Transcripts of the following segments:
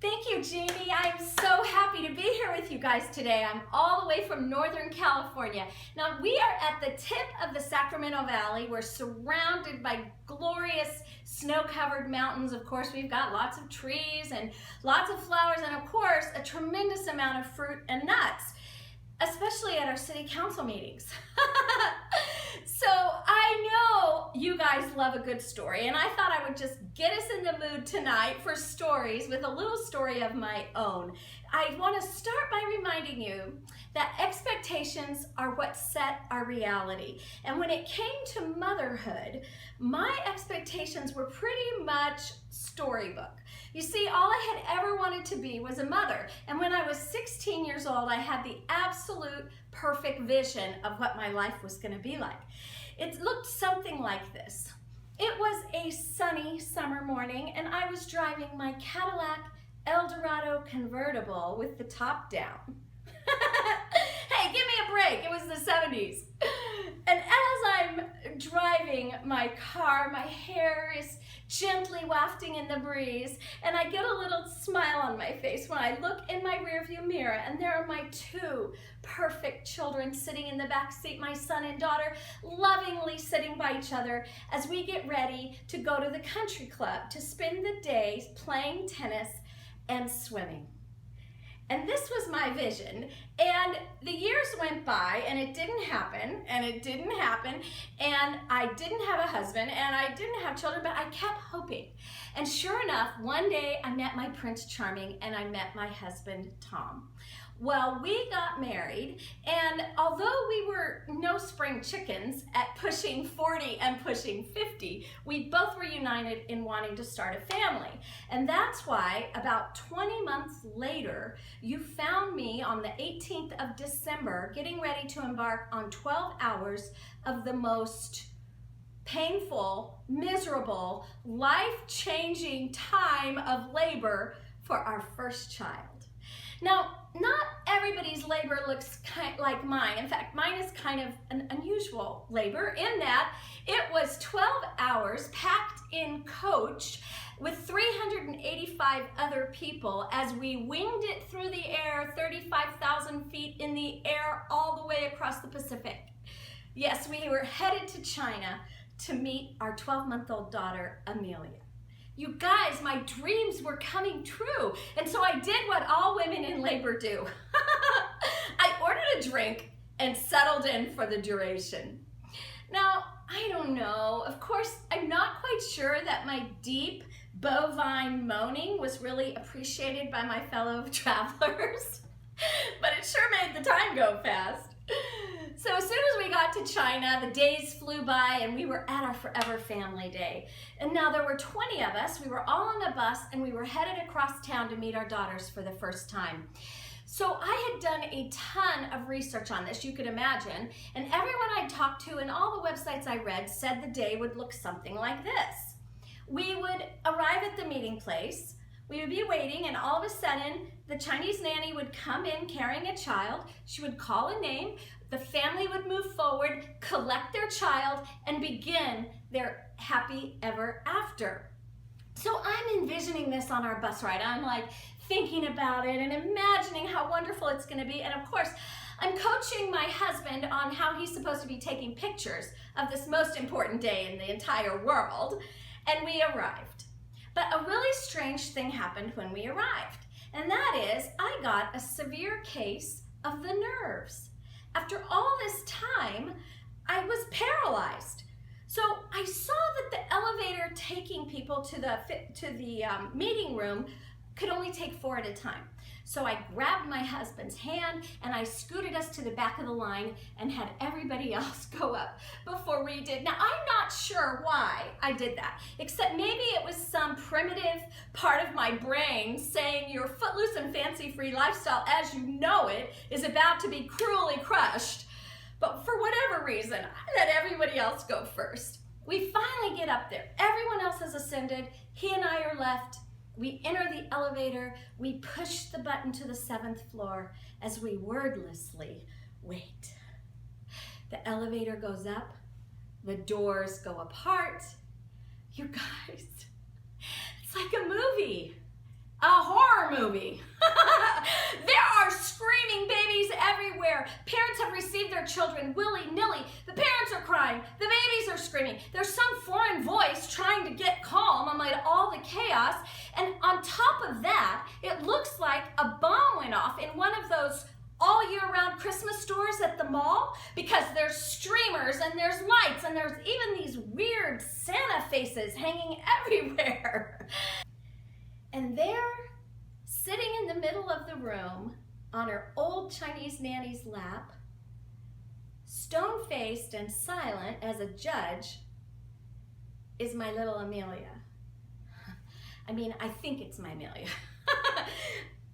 Thank you, Jeannie. I'm so happy to be here with you guys today. I'm all the way from Northern California. Now, we are at the tip of the Sacramento Valley. We're surrounded by glorious snow-covered mountains. Of course, we've got lots of trees and lots of flowers, and of course, a tremendous amount of fruit and nuts, especially at our city council meetings. So I know you guys love a good story, and I thought I would just get us in the mood tonight for stories with a little story of my own. I want to start by reminding you that expectations are what set our reality. And when it came to motherhood, my expectations were pretty much storybook. You see, all I had ever wanted to be was a mother. And when I was 16 years old, I had the absolute perfect vision of what my life was going to be like. It looked something like this. It was a sunny summer morning, and I was driving my Cadillac Eldorado convertible with the top down. Hey, give me a break. It was the 70s. And as I'm driving my car, my hair is gently wafting in the breeze, and I get a little smile on my face when I look in my rearview mirror, and there are my two perfect children sitting in the back seat, my son and daughter, lovingly sitting by each other as we get ready to go to the country club to spend the day playing tennis and swimming. And this was my vision, and the years went by, and it didn't happen, and it didn't happen, and I didn't have a husband, and I didn't have children, but I kept hoping. And sure enough, one day I met my Prince Charming, and I met my husband, Tom. Well, we got married, and although we were no spring chickens at pushing 40 and pushing 50, we both were united in wanting to start a family. And that's why about 20 months later, you found me on the 18th of December getting ready to embark on 12 hours of the most painful, miserable, life-changing time of labor for our first child. Now, not everybody's labor looks like mine. In fact, mine is kind of an unusual labor in that it was 12 hours packed in coach with 385 other people as we winged it through the air, 35,000 feet in the air, all the way across the Pacific. Yes, we were headed to China to meet our 12-month-old daughter, Amelia. You guys, my dreams were coming true. And so I did what all women in labor do. I ordered a drink and settled in for the duration. Now, I don't know. Of course, I'm not quite sure that my deep bovine moaning was really appreciated by my fellow travelers, but it sure made the time go fast. So as soon as we got to China, the days flew by and we were at our Forever Family Day. And now there were 20 of us. We were all on a bus and we were headed across town to meet our daughters for the first time. So I had done a ton of research on this, you could imagine, and everyone I talked to and all the websites I read said the day would look something like this. We would arrive at the meeting place, we would be waiting, and all of a sudden, the Chinese nanny would come in carrying a child. She would call a name. The family would move forward, collect their child, and begin their happy ever after. So I'm envisioning this on our bus ride. I'm like thinking about it and imagining how wonderful it's going to be. And of course, I'm coaching my husband on how he's supposed to be taking pictures of this most important day in the entire world. And we arrived. But a really strange thing happened when we arrived, and that is I got a severe case of the nerves. After all this time, I was paralyzed. So I saw that the elevator taking people to the meeting room could only take 4 at a time. So I grabbed my husband's hand and I scooted us to the back of the line and had everybody else go up before we did. Now, I'm not sure why I did that, except maybe it was some primitive part of my brain saying your footloose and fancy-free lifestyle as you know it is about to be cruelly crushed. But for whatever reason, I let everybody else go first. We finally get up there. Everyone else has ascended. He and I are left. We enter the elevator, we push the button to the 7th floor as we wordlessly wait. The elevator goes up, the doors go apart. You guys, it's like a movie, a horror movie. There are screaming babies everywhere. Parents have received their children willy-nilly. The parents are crying. The babies are screaming. There's some foreign voice trying to get calm amid all the chaos. And on top of that, it looks like a bomb went off in one of those all year round Christmas stores at the mall, because there's streamers and there's lights and there's even these weird Santa faces hanging everywhere. And there, sitting in the middle of the room on her old Chinese nanny's lap, stone-faced and silent as a judge, is my little Amelia. I mean, I think it's my Amelia.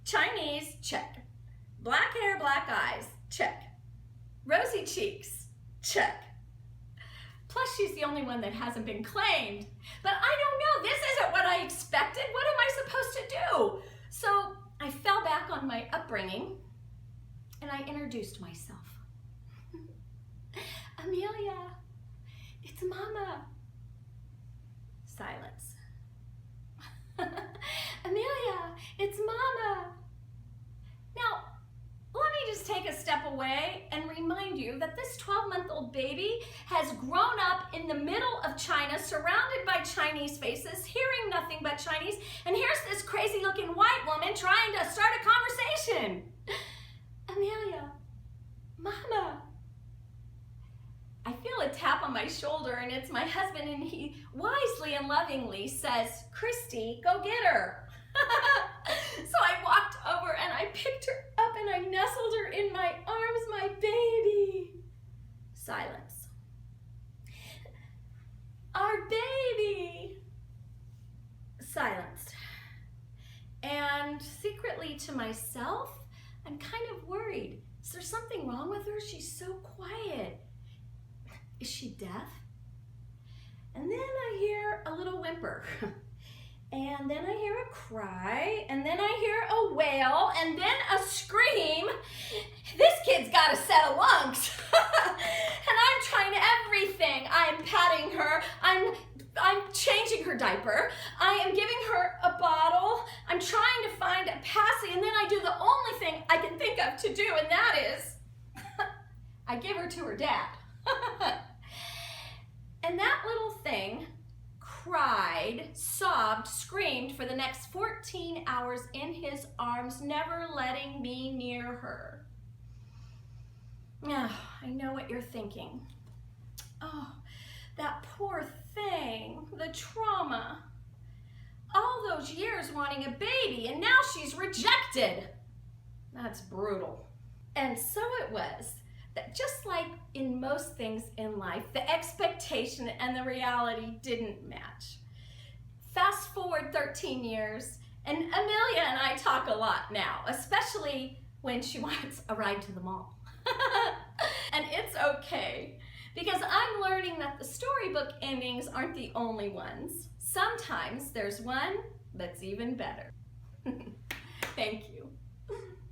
Chinese, check. Black hair, black eyes, check. Rosy cheeks, check. Plus, she's the only one that hasn't been claimed. But I don't know, this isn't what I expected. What am I supposed to do? So I fell back on my upbringing and I introduced myself. Amelia, it's Mama. Silence. Amelia, it's Mama. Now, let me just take a step away and remind you that this 12-month-old baby has grown up in the middle of China, surrounded by Chinese faces, hearing nothing but Chinese, and here's this crazy-looking white woman trying to start a conversation. Amelia, Mama. I feel a tap on my shoulder, and it's my husband, and he wisely and lovingly says, Christy, go get her. So I walked over and I picked her up and I nestled her in my arms, my baby. Silence. Our baby. Silence. And secretly to myself, I'm kind of worried. Is there something wrong with her? She's so quiet. Is she deaf? And then I hear a little whimper. And then I hear a cry, and then I hear a wail, and then a scream. This kid's got a set of lungs. And I'm trying everything. I'm patting her. I'm changing her diaper. I am giving her a bottle. I'm trying to find a passy, and then I do the only thing I can think of to do, and that is I give her to her dad. And that little thing cried, sobbed, screamed for the next 14 hours in his arms, never letting me near her. Oh, I know what you're thinking. Oh, that poor thing, the trauma. All those years wanting a baby, and now she's rejected. That's brutal. And so it was that just like in most things in life, the expectation and the reality didn't match. Fast forward 13 years, and Amelia and I talk a lot now, especially when she wants a ride to the mall. And it's okay, because I'm learning that the storybook endings aren't the only ones. Sometimes there's one that's even better. Thank you.